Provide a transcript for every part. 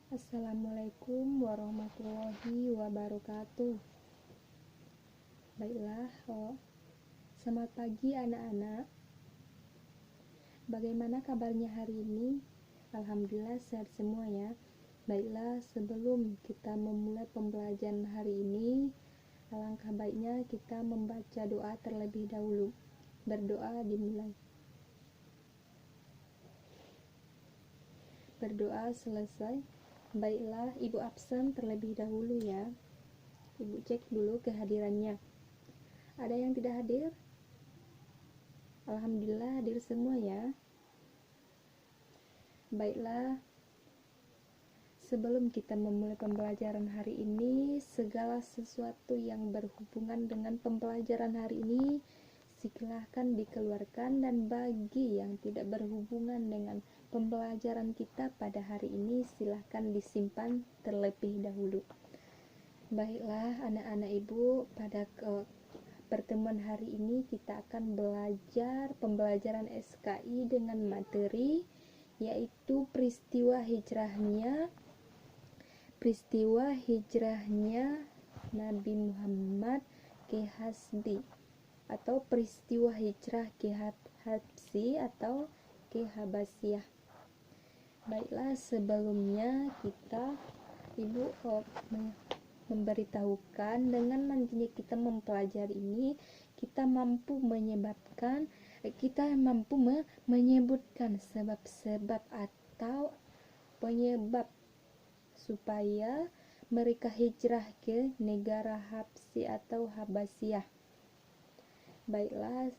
Assalamualaikum warahmatullahi wabarakatuh. Baiklah, selamat pagi anak-anak. Bagaimana kabarnya hari ini? Alhamdulillah sehat semua ya. Baiklah, sebelum kita memulai pembelajaran hari ini, alangkah baiknya kita membaca doa terlebih dahulu. Berdoa dimulai. Berdoa selesai. Baiklah, Ibu absen terlebih dahulu ya. Ibu cek dulu kehadirannya. Ada yang tidak hadir? Alhamdulillah hadir semua ya. Baiklah, sebelum kita memulai pembelajaran hari ini, segala sesuatu yang berhubungan dengan pembelajaran hari ini silahkan dikeluarkan, dan bagi yang tidak berhubungan dengan pembelajaran kita pada hari ini silahkan disimpan terlebih dahulu. Baiklah anak-anak ibu, pada pertemuan hari ini kita akan belajar pembelajaran SKI dengan materi yaitu peristiwa hijrahnya Nabi Muhammad ke Hasbi, atau peristiwa hijrah ke Habsi atau ke Habasyah. Baiklah, sebelumnya kita ibu memberitahukan dengan nantinya kita mempelajari ini kita mampu menyebutkan sebab-sebab atau penyebab supaya mereka hijrah ke negara Habsi atau Habasyah. Baiklah,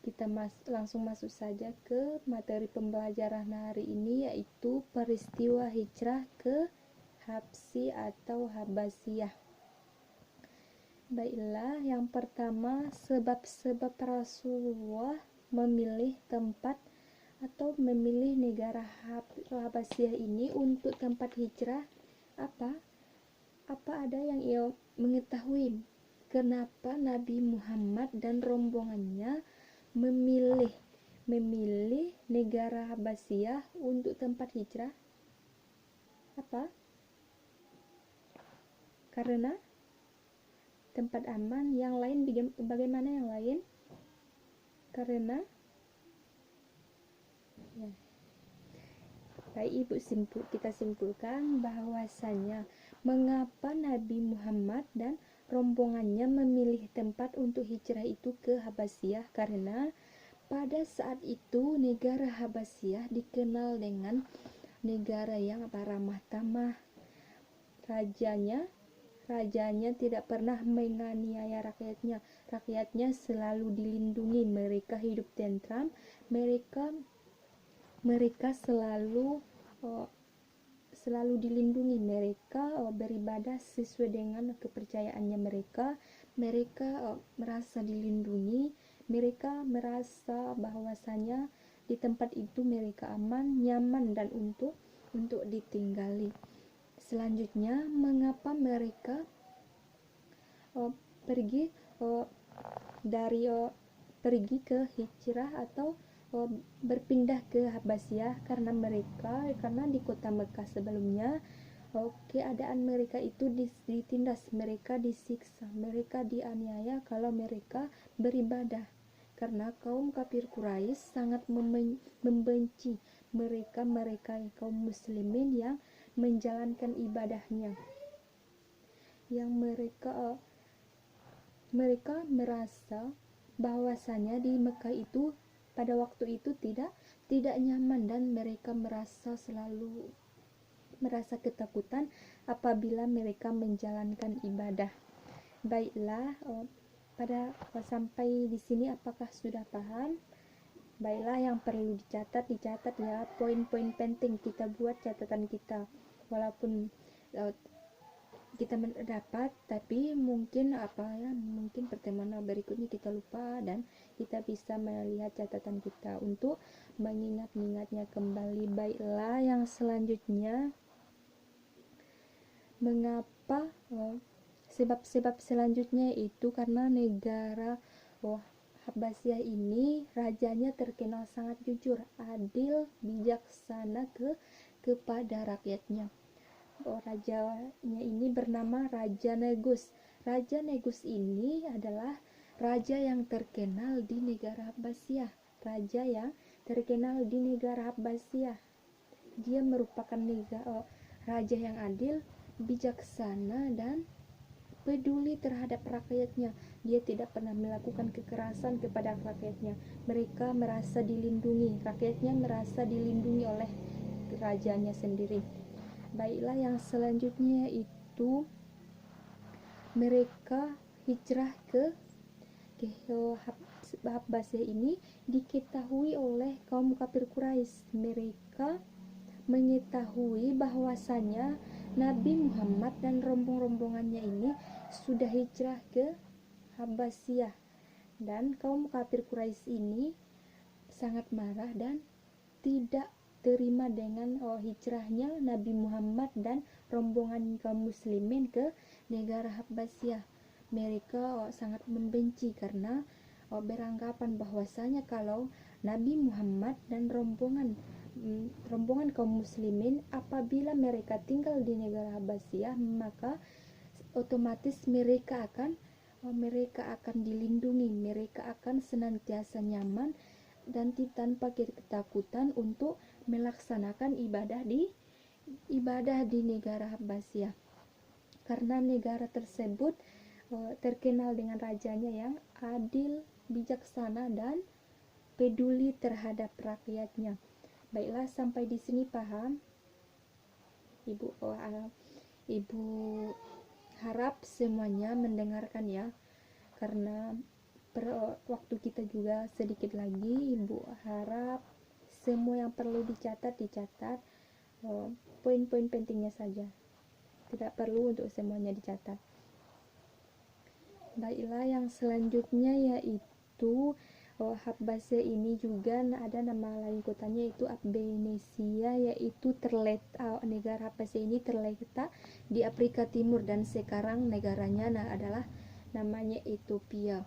kita langsung masuk saja ke materi pembelajaran hari ini, yaitu peristiwa hijrah ke Habsi atau Habasyah. Baiklah, yang pertama, sebab-sebab Rasulullah memilih tempat atau memilih negara Habasyah ini untuk tempat hijrah. Apa ada yang ia mengetahui kenapa Nabi Muhammad dan rombongannya memilih negara Habasyah untuk tempat hijrah? Apa? Karena tempat aman. Yang lain bagaimana yang lain? Karena ya. Baik ibu, kita simpulkan bahwasanya mengapa Nabi Muhammad dan rombongannya memilih tempat untuk hijrah itu ke Habasyah, karena pada saat itu negara Habasyah dikenal dengan negara yang ramah tamah. Rajanya tidak pernah menganiaya rakyatnya selalu dilindungi, mereka hidup tentram, mereka selalu dilindungi, mereka beribadah sesuai dengan kepercayaannya mereka merasa dilindungi, mereka merasa bahwasanya di tempat itu mereka aman, nyaman, dan untuk ditinggali. Selanjutnya, mengapa mereka pergi ke hijrah atau berpindah ke Habasyah? Karena di kota Mekah sebelumnya keadaan mereka itu ditindas, mereka disiksa, mereka dianiaya kalau mereka beribadah, karena kaum kafir Quraisy sangat membenci mereka kaum muslimin yang menjalankan ibadahnya, yang mereka merasa bahwasanya di Mekah itu pada waktu itu tidak nyaman, dan mereka selalu merasa ketakutan apabila mereka menjalankan ibadah. Baiklah, sampai di sini apakah sudah paham? Baiklah, yang perlu dicatat ya, poin-poin penting, kita buat catatan kita. Walaupun kita mendapat, tapi mungkin pertemuan berikutnya kita lupa, dan kita bisa melihat catatan kita untuk mengingat-ingatnya kembali. Baiklah, yang selanjutnya, mengapa sebab-sebab selanjutnya itu karena negara Habasyah ini rajanya terkenal sangat jujur, adil, bijaksana, kepada rakyatnya. Rajanya ini bernama Raja Negus. Raja Negus ini adalah raja yang terkenal di negara Abbasiyah. Raja yang terkenal di negara Abbasiyah. Dia merupakan raja yang adil, bijaksana, dan peduli terhadap rakyatnya. Dia tidak pernah melakukan kekerasan kepada rakyatnya. Mereka merasa dilindungi, rakyatnya merasa dilindungi oleh rajanya sendiri. Baiklah, yang selanjutnya itu mereka hijrah ke Abbasiyah ini diketahui oleh kaum kafir Quraisy. Mereka mengetahui bahwasanya Nabi Muhammad dan rombongannya ini sudah hijrah ke Abbasiyah, dan kaum kafir Quraisy ini sangat marah dan tidak terima dengan hijrahnya Nabi Muhammad dan rombongan kaum muslimin ke negara Abbasiyah. Mereka sangat membenci karena beranggapan bahwasanya kalau Nabi Muhammad dan rombongan kaum muslimin apabila mereka tinggal di negara Abbasiyah, maka otomatis mereka akan dilindungi, mereka akan senantiasa nyaman dan tanpa ketakutan untuk melaksanakan ibadah di negara Abbasiyah, karena negara tersebut terkenal dengan rajanya yang adil, bijaksana, dan peduli terhadap rakyatnya. Baiklah, sampai di sini paham Ibu? Ibu harap semuanya mendengarkan ya, karena waktu kita juga sedikit lagi. Ibu harap semua yang perlu dicatat, poin-poin pentingnya saja, tidak perlu untuk semuanya dicatat. Baiklah, yang selanjutnya yaitu Abbasiyah ini juga ada nama lain kotanya, yaitu Abnesia, yaitu negara Abbasiyah ini terletak di Afrika Timur dan sekarang negaranya adalah namanya Ethiopia.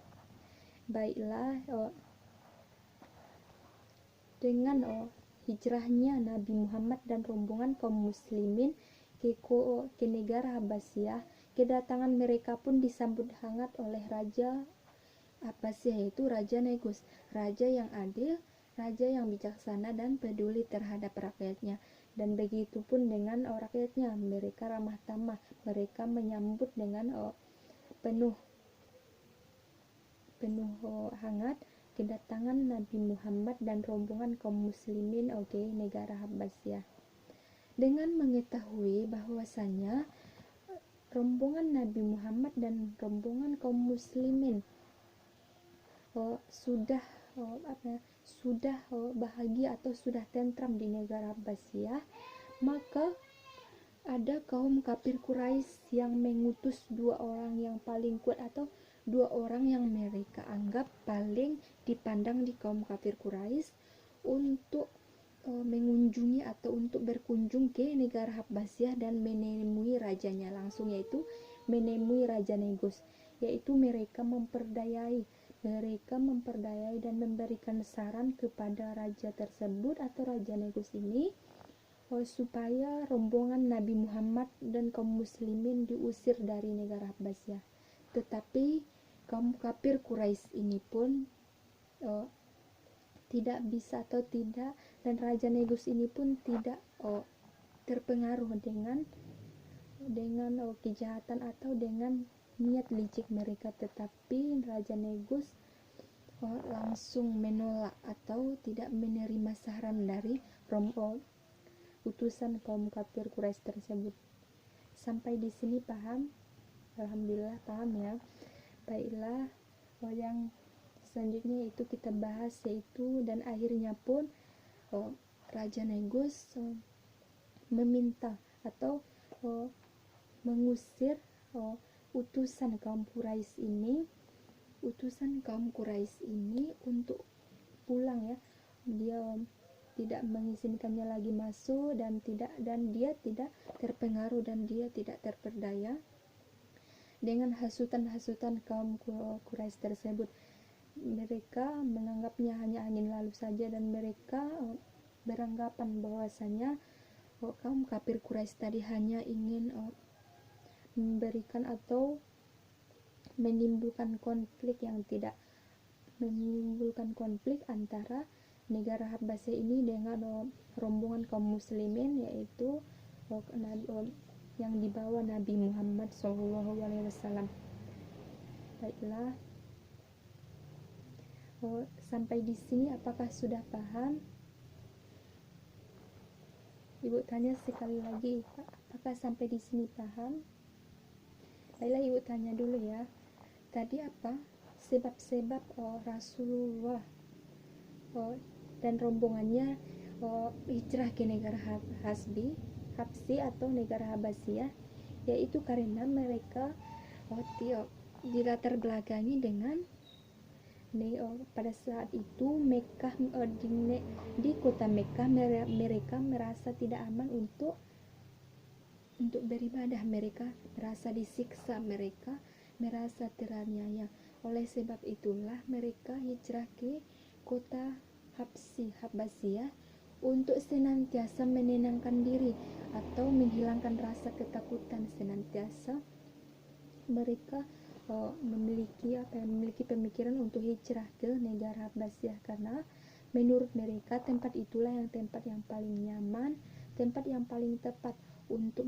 Baiklah, dengan hijrahnya Nabi Muhammad dan rombongan kaum muslimin ke negara Abbasiyah, kedatangan mereka pun disambut hangat oleh Raja Abbasiyah, yaitu Raja Negus, raja yang adil, raja yang bijaksana dan peduli terhadap rakyatnya. Dan begitu pun dengan rakyatnya, mereka ramah tamah, mereka menyambut dengan penuh hangat kedatangan Nabi Muhammad dan rombongan kaum muslimin negara Abbasiyah. Dengan mengetahui bahwasanya rombongan Nabi Muhammad dan rombongan kaum muslimin sudah bahagia atau sudah tentram di negara Abbasiyah, maka ada kaum kafir Quraisy yang mengutus 2 orang yang paling kuat, atau 2 orang yang mereka anggap paling dipandang di kaum kafir Quraisy untuk mengunjungi atau untuk berkunjung ke negara Abbasiyah dan menemui rajanya langsung, yaitu menemui Raja Negus. Yaitu mereka memperdayai dan memberikan saran kepada raja tersebut atau Raja Negus ini supaya rombongan Nabi Muhammad dan kaum muslimin diusir dari negara Abbasiyah. Tetapi kaum kafir Quraisy ini pun tidak bisa atau tidak, dan Raja Negus ini pun tidak terpengaruh dengan kejahatan atau dengan niat licik mereka, tetapi Raja Negus langsung menolak atau tidak menerima saran dari utusan kaum kafir Quraisy tersebut. Sampai di sini paham? Alhamdulillah paham ya. Baiklah, yang selanjutnya itu kita bahas, yaitu dan akhirnya pun Raja Negus meminta atau mengusir utusan kaum Quraisy ini untuk pulang ya. Dia tidak mengizinkannya lagi masuk dan dia tidak terpengaruh dan dia tidak terperdaya dengan hasutan kaum Quraisy tersebut. Mereka menganggapnya hanya angin lalu saja, dan mereka beranggapan bahwasanya kaum kafir Quraisy tadi hanya ingin memberikan atau menimbulkan konflik antara negara Habasyah ini dengan rombongan kaum muslimin, yaitu yang dibawa Nabi Muhammad SAW. Baiklah, sampai di sini apakah sudah paham? Ibu tanya sekali lagi, apakah sampai di sini paham? Baiklah, ibu tanya dulu ya. Tadi apa sebab-sebab Rasulullah dan rombongannya hijrah ke negara Habsi atau negara Habasyah, yaitu karena mereka dilatar belakangi dengan pada saat itu Mekkah, di kota Mekkah mereka merasa tidak aman untuk beribadah, mereka merasa disiksa, mereka merasa teraniaya. Oleh sebab itulah mereka hijrah ke kota Habasyah untuk senantiasa menenangkan diri atau menghilangkan rasa ketakutan. Senantiasa mereka memiliki pemikiran untuk hijrah ke negara Habasyah, karena menurut mereka tempat itulah tempat yang paling nyaman, tempat yang paling tepat untuk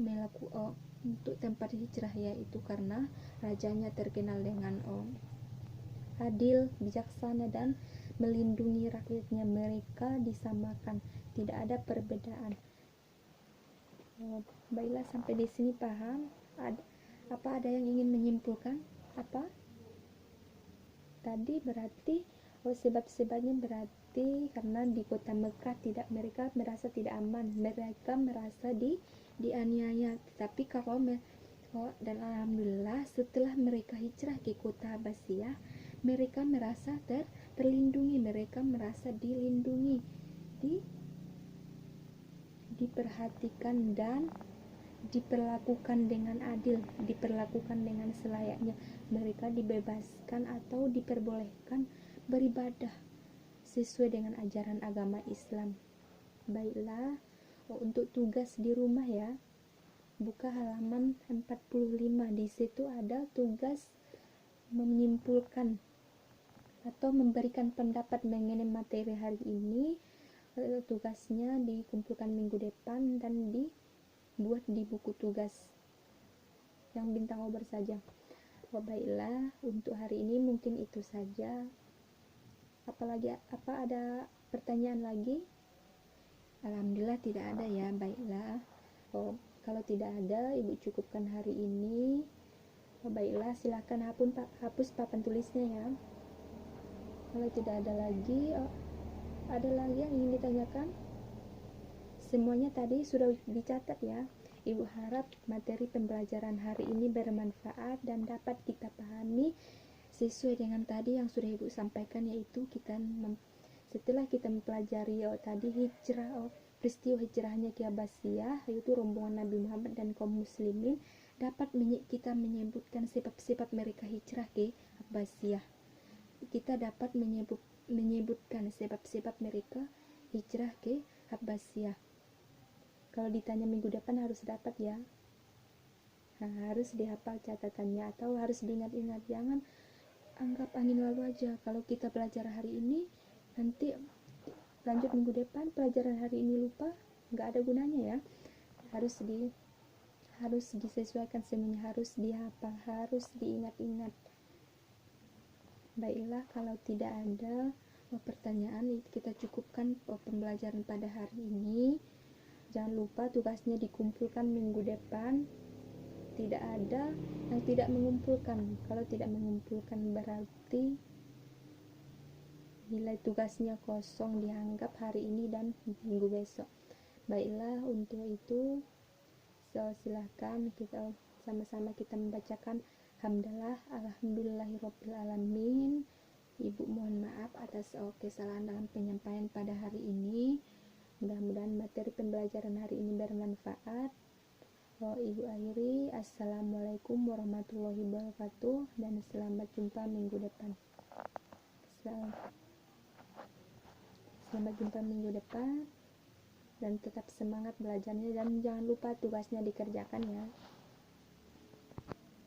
tempat hijrah, yaitu karena rajanya terkenal dengan adil, bijaksana, dan melindungi rakyatnya. Mereka disamakan, tidak ada perbedaan. Baiklah, sampai di sini paham? Apa ada yang ingin menyimpulkan? Apa tadi berarti sebab-sebabnya berarti karena di kota Mekah mereka merasa tidak aman, mereka merasa dianiaya. Tetapi dan alhamdulillah setelah mereka hijrah ke kota Habasyah, mereka merasa terlindungi, mereka merasa dilindungi, diperhatikan, dan diperlakukan dengan adil, diperlakukan dengan selayaknya. Mereka dibebaskan atau diperbolehkan beribadah sesuai dengan ajaran agama Islam. Baiklah, untuk tugas di rumah ya, buka halaman 45. Di situ ada tugas menyimpulkan atau memberikan pendapat mengenai materi hari ini. Tugasnya dikumpulkan minggu depan dan dibuat di buku tugas yang bintang over saja. Baiklah, untuk hari ini mungkin itu saja. Apa ada pertanyaan lagi? Alhamdulillah tidak ada ya. Baiklah, kalau tidak ada, ibu cukupkan hari ini. Baiklah, silahkan hapus papan tulisnya ya. Kalau tidak ada lagi, ada lagi yang ingin ditanyakan? Semuanya tadi sudah dicatat ya. Ibu harap materi pembelajaran hari ini bermanfaat dan dapat kita pahami sesuai dengan tadi yang sudah ibu sampaikan, yaitu setelah kita mempelajari tadi peristiwa hijrahnya ke Habasyah, yaitu rombongan Nabi Muhammad dan kaum muslimin, dapat kita menyebutkan sebab-sebab mereka hijrah ke Habasyah. Kita dapat menyebutkan sebab-sebab mereka hijrah ke Habasyah. Kalau ditanya minggu depan harus dapat ya. Harus dihafal catatannya atau harus diingat-ingat. Jangan anggap angin lalu aja. Kalau kita belajar hari ini, nanti lanjut minggu depan pelajaran hari ini lupa, nggak ada gunanya ya. Harus disesuaikan semuanya, harus dihafal, harus diingat-ingat. Baiklah, kalau tidak ada pertanyaan, kita cukupkan pembelajaran pada hari ini. Jangan lupa tugasnya dikumpulkan minggu depan. Tidak ada yang tidak mengumpulkan. Kalau tidak mengumpulkan berarti nilai tugasnya kosong, dianggap hari ini dan minggu besok. Baiklah, untuk itu silahkan kita sama-sama kita membacakan hamdalah alhamdulillahirabbil alamin. Ibu mohon maaf atas kesalahan dalam penyampaian pada hari ini. Mudah-mudahan materi pembelajaran hari ini bermanfaat. Ibu akhiri, assalamualaikum warahmatullahi wabarakatuh, dan selamat jumpa minggu depan. Selamat jumpa minggu depan. dan tetap semangat belajarnya, dan jangan lupa tugasnya dikerjakan ya.